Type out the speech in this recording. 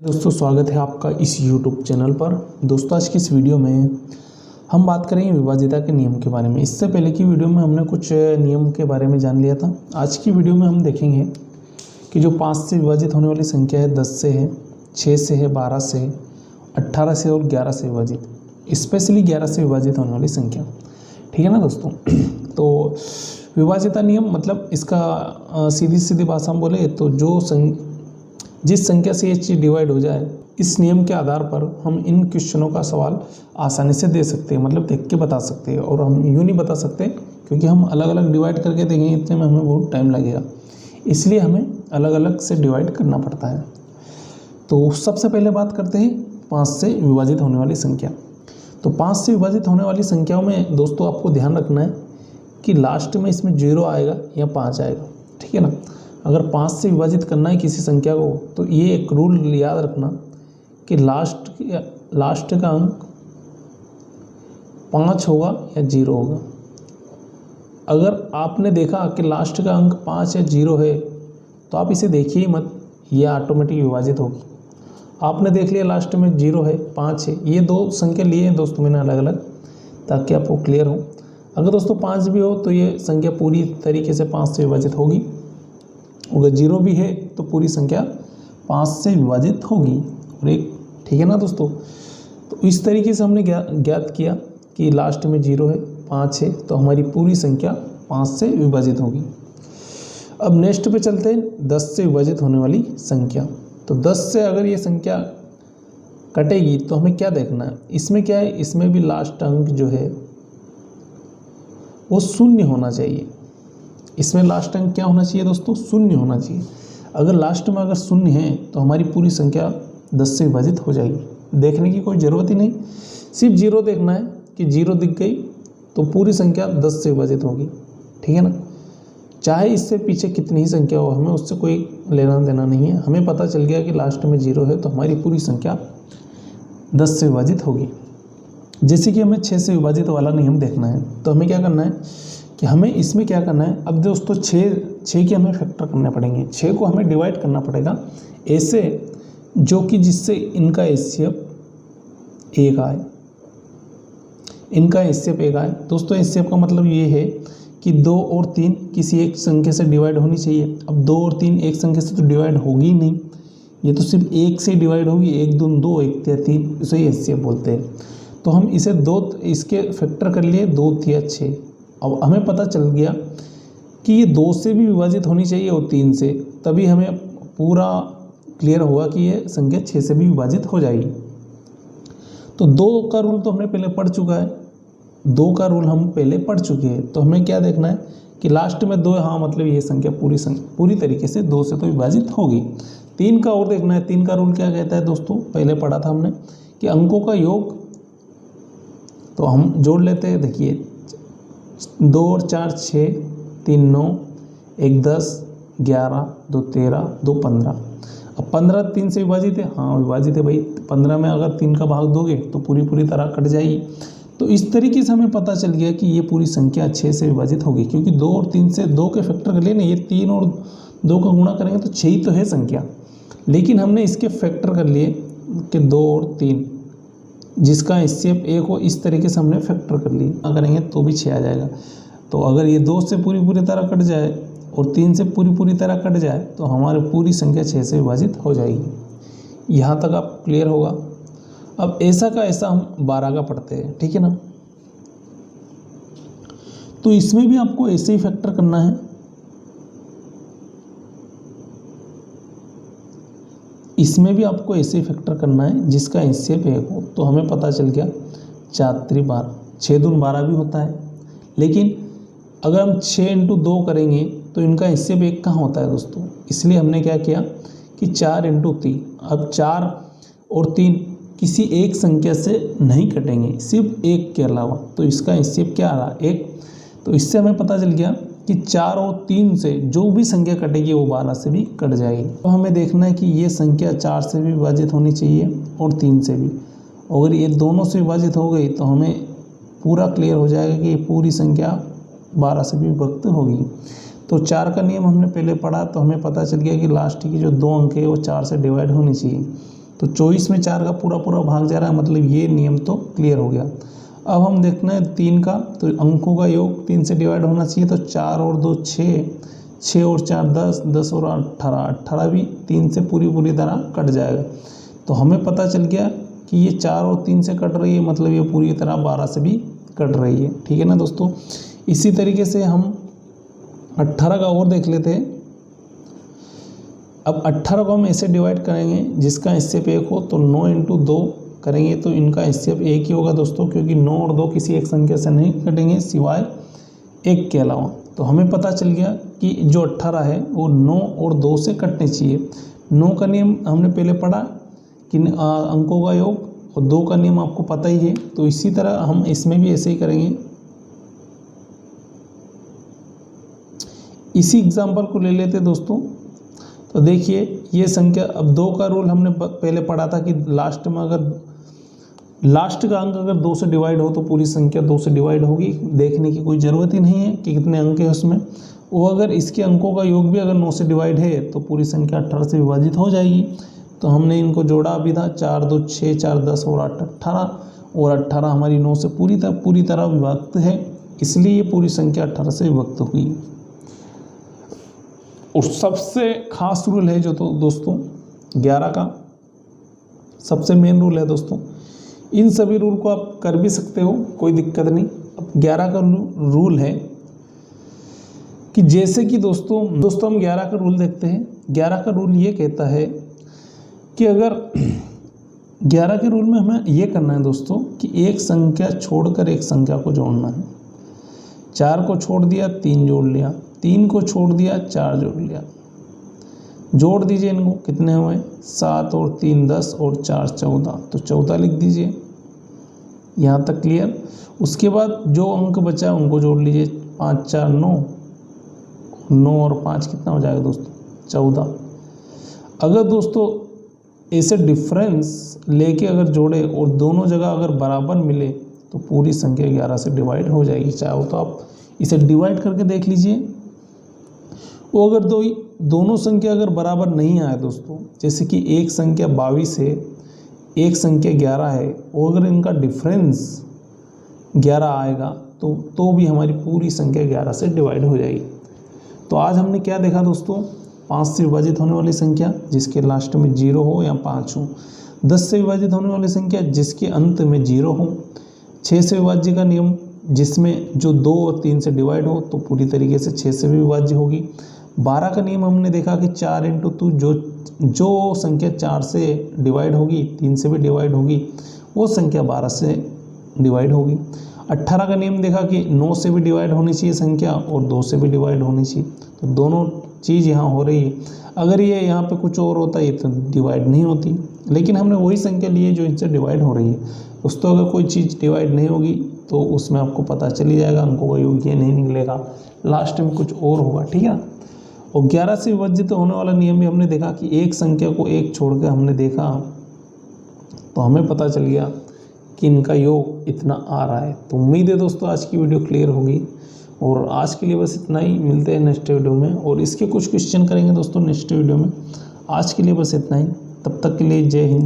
दोस्तों स्वागत है आपका इस YouTube चैनल पर। दोस्तों आज की इस वीडियो में हम बात करेंगे विभाज्यता के नियम के बारे में। इससे पहले की वीडियो में हमने कुछ नियम के बारे में जान लिया था। आज की वीडियो में हम देखेंगे कि जो 5 से विभाजित होने वाली संख्या है 10 से है, 6 से है, 12 से है, 18 से और 11 से विभाजित, स्पेशली 11 से विभाजित होने वाली संख्या। ठीक है ना दोस्तों। तो विभाज्यता नियम मतलब इसका सीधी सीधी भाषा में बोले तो जिस संख्या से ये चीज़ डिवाइड हो जाए, इस नियम के आधार पर हम इन क्वेश्चनों का सवाल आसानी से दे सकते हैं, मतलब देख के बता सकते हैं। और हम यूँ नहीं बता सकते क्योंकि हम अलग अलग डिवाइड करके देंगे, इतने में हमें बहुत टाइम लगेगा, इसलिए हमें अलग अलग से डिवाइड करना पड़ता है। तो सबसे पहले बात करते हैं 5 से विभाजित होने वाली संख्या। तो 5 से विभाजित होने वाली संख्याओं में दोस्तों आपको ध्यान रखना है कि लास्ट में इसमें 0 आएगा या 5 आएगा। ठीक है ना। अगर 5 से विभाजित करना है किसी संख्या को तो ये एक रूल याद रखना कि लास्ट का अंक 5 होगा या 0 होगा। अगर आपने देखा कि लास्ट का अंक 5 या 0 है तो आप इसे देखिए ही मत, ये ऑटोमेटिक विभाजित होगी। आपने देख लिया लास्ट में 0 है, 5 है, ये दो संख्या लिए हैं दोस्तों मैंने अलग अलग, ताकि आपको क्लियर हो। अगर दोस्तों 5 भी हो तो ये संख्या पूरी तरीके से 5 से विभाजित होगी। अगर 0 भी है तो पूरी संख्या 5 से विभाजित होगी। और एक ठीक है ना दोस्तों। तो इस तरीके से हमने ज्ञात किया कि लास्ट में 0 है, 5 है, तो हमारी पूरी संख्या 5 से विभाजित होगी। अब नेक्स्ट पे चलते हैं 10 से विभाजित होने वाली संख्या। तो 10 से अगर ये संख्या कटेगी तो हमें क्या देखना है, इसमें क्या है, इसमें भी लास्ट अंक जो है वो 0 होना चाहिए। इसमें लास्ट अंक क्या होना चाहिए दोस्तों, 0 होना चाहिए। अगर लास्ट में अगर 0 है तो हमारी पूरी संख्या 10 से विभाजित हो जाएगी। देखने की कोई ज़रूरत ही नहीं, सिर्फ 0 देखना है कि 0 दिख गई तो पूरी संख्या 10 से विभाजित होगी। ठीक है ना। चाहे इससे पीछे कितनी ही संख्या हो, हमें उससे कोई लेना देना नहीं है। हमें पता चल गया कि लास्ट में 0 है तो हमारी पूरी संख्या 10 से विभाजित होगी। जैसे कि हमें 6 से विभाजित वाला नियम देखना है तो हमें क्या करना है कि हमें इसमें क्या करना है। अब दोस्तों 6 के हमें फैक्टर करने पड़ेंगे, 6 को हमें डिवाइड करना पड़ेगा ऐसे जो कि जिससे इनका एचसीएफ 1 आए, इनका एचसीएफ 1 आए। दोस्तों एचसीएफ का मतलब ये है कि 2 और 3 किसी एक संख्या से डिवाइड होनी चाहिए। अब 2 और 3 एक संख्या से तो डिवाइड होगी ही नहीं, ये तो सिर्फ 1 से डिवाइड होगी, 1 दूनी 2, 1 या 3, इसे एचसीएफ बोलते हैं। तो हम इसे 2 इसके फैक्टर कर लिए, 2 या 6। अब हमें पता चल गया कि ये 2 से भी विभाजित होनी चाहिए और 3 से, तभी हमें पूरा क्लियर होगा कि ये संख्या 6 से भी विभाजित हो जाएगी। तो 2 का रूल तो हमने पहले पढ़ चुका है, 2 का रूल हम पहले पढ़ चुके हैं। तो हमें क्या देखना है कि लास्ट में 2 है, हाँ मतलब ये संख्या पूरी तरीके से 2 से तो विभाजित होगी। 3 का और देखना है। 3 का रूल क्या कहता है दोस्तों, पहले पढ़ा था हमने कि अंकों का योग, तो हम जोड़ लेते हैं। देखिए 2 और 4 6, 3 9, 1 10, 11, 2 13, 2 15। अब 15 3 से विभाजित है, हाँ विभाजित है भाई। 15 में अगर 3 का भाग दोगे तो पूरी तरह कट जाएगी। तो इस तरीके से हमें पता चल गया कि ये पूरी संख्या 6 से विभाजित होगी, क्योंकि 2 और 3 से 2 के फैक्टर कर लिए ना, ये 3 और 2 का गुणा करेंगे तो 6 ही तो है संख्या, लेकिन हमने इसके फैक्टर कर लिए कि 2 और 3, जिसका एचसीएफ 1 हो, इस तरीके से हमने फैक्टर कर ली। करेंगे तो भी 6 आ जाएगा। तो अगर ये 2 से पूरी तरह कट जाए और 3 से पूरी तरह कट जाए तो हमारी पूरी संख्या 6 से विभाजित हो जाएगी। यहाँ तक आप क्लियर होगा। अब ऐसा का ऐसा हम 12 का पढ़ते हैं। ठीक है ना। तो इसमें भी आपको ऐसे ही फैक्टर करना है। इसमें भी आपको ऐसे ही फैक्टर करना है जिसका एचसीएफ 1 हो। तो हमें पता चल गया 4 3 12, 6 दूनी 12 भी होता है, लेकिन अगर हम 6 × 2 करेंगे तो इनका एचसीएफ 1 कहाँ होता है दोस्तों। इसलिए हमने क्या किया कि 4 × 3। अब 4 और 3 किसी एक संख्या से नहीं कटेंगे, सिर्फ 1 के अलावा, तो इसका एचसीएफ क्या आ रहा, 1। तो इससे हमें पता चल गया कि 4 और 3 से जो भी संख्या कटेगी वो 12 से भी कट जाएगी। तो हमें देखना है कि ये संख्या 4 से भी विभाजित होनी चाहिए और 3 से भी। अगर ये दोनों से विभाजित हो गई तो हमें पूरा क्लियर हो जाएगा कि ये पूरी संख्या 12 से भी विभक्त होगी। तो 4 का नियम हमने पहले पढ़ा, तो हमें पता चल गया कि लास्ट की जो 2 अंक है वो 4 से डिवाइड होनी चाहिए। तो 24 में 4 का पूरा पूरा भाग जा रहा है, मतलब ये नियम तो क्लियर हो गया। अब हम देखना है 3 का, तो अंकों का योग 3 से डिवाइड होना चाहिए, तो 4 और 2 6, 6 और 4 10, 10 और 18, 18 भी 3 से पूरी तरह कट जाएगा। तो हमें पता चल गया कि ये 4 और 3 से कट रही है, मतलब ये पूरी तरह 12 से भी कट रही है। ठीक है ना दोस्तों। इसी तरीके से हम 18 का और देख लेते हैं। अब 18 को हम ऐसे डिवाइड करेंगे जिसका हिस्सेप 1 हो, तो 9 × 2 करेंगे तो इनका हिस्सेप 1 ही होगा दोस्तों, क्योंकि 9 और 2 किसी एक संख्या से नहीं कटेंगे सिवाय 1 के अलावा। तो हमें पता चल गया कि जो 18 है वो 9 और 2 से कटने चाहिए। 9 का नियम हमने पहले पढ़ा कि अंकों का योग, और 2 का नियम आपको पता ही है। तो इसी तरह हम इसमें भी ऐसे ही करेंगे। इसी एग्जाम्पल को ले लेते दोस्तों। तो देखिए ये संख्या, अब 2 का रूल हमने पहले पढ़ा था कि लास्ट में अगर लास्ट का अंक अगर 2 से डिवाइड हो तो पूरी संख्या 2 से डिवाइड होगी। देखने की कोई ज़रूरत ही नहीं है कि कितने अंक है उसमें। वो अगर इसके अंकों का योग भी अगर 9 से डिवाइड है तो पूरी संख्या 18 से विभाजित हो जाएगी। तो हमने इनको जोड़ा अभी था, 4 2 6, 4 10 और 8 18, और 18 हमारी 9 से पूरी तरह विभक्त है, इसलिए ये पूरी संख्या 18 से विभक्त हुई। और सबसे खास रूल है जो तो दोस्तों 11 का सबसे मेन रूल है दोस्तों। इन सभी रूल को आप कर भी सकते हो, कोई दिक्कत नहीं। अब 11 का रूल है कि जैसे कि दोस्तों हम 11 का रूल देखते हैं। 11 का रूल ये कहता है कि अगर 11 के रूल में हमें ये करना है दोस्तों कि एक संख्या छोड़कर एक संख्या को जोड़ना है। 4 को छोड़ दिया, 3 जोड़ लिया, 3 को छोड़ दिया, 4 जोड़ लिया। जोड़ दीजिए इनको, कितने हुए 7 और 3 10 और 4 14, तो 14 लिख दीजिए। यहाँ तक क्लियर। उसके बाद जो अंक बचा उनको जोड़ लीजिए, 5 4 9, 9 और 5 कितना हो जाएगा दोस्तों 14। अगर दोस्तों ऐसे डिफरेंस लेके अगर जोड़े और दोनों जगह अगर बराबर मिले तो पूरी संख्या 11 से डिवाइड हो जाएगी। चाहो तो आप इसे डिवाइड करके देख लीजिए। वो अगर दोनों संख्या अगर बराबर नहीं आए दोस्तों, जैसे कि एक संख्या 22 है, एक संख्या 11 है, और अगर इनका डिफरेंस 11 आएगा तो भी हमारी पूरी संख्या 11 से डिवाइड हो जाएगी। तो आज हमने क्या देखा दोस्तों, 5 से विभाजित होने वाली संख्या जिसके लास्ट में 0 हो या 5 हो, 10 से विभाजित होने वाली संख्या जिसके अंत में 0 हो, 6 से विभाज्य का नियम जिसमें जो 2 और 3 से डिवाइड हो तो पूरी तरीके से 6 से भी विभाज्य होगी। 12 का नियम हमने देखा कि 4 × 2 जो संख्या 4 से डिवाइड होगी, 3 से भी डिवाइड होगी, वो संख्या 12 से डिवाइड होगी। 18 का नियम देखा कि 9 से भी डिवाइड होनी चाहिए संख्या और 2 से भी डिवाइड होनी चाहिए। तो दोनों चीज़ यहाँ हो रही है। अगर ये यहाँ पे कुछ और होता है तो डिवाइड नहीं होती, लेकिन हमने वही संख्या ली है जो इनसे डिवाइड हो रही है। दोस्तों अगर कोई चीज़ डिवाइड नहीं होगी तो उसमें आपको पता चल ही जाएगा, अंकों का योग ये नहीं निकलेगा, लास्ट में कुछ और होगा। ठीक है। और 11 से विभाजित होने वाला नियम भी हमने देखा कि एक संख्या को एक छोड़ के हमने देखा तो हमें पता चल गया कि इनका योग इतना आ रहा है। तो उम्मीद है दोस्तों आज की वीडियो क्लियर होगी, और आज के लिए बस इतना ही। मिलते हैं नेक्स्ट वीडियो में, और इसके कुछ क्वेश्चन करेंगे दोस्तों नेक्स्ट वीडियो में। आज के लिए बस इतना ही, तब तक के लिए जय हिंद।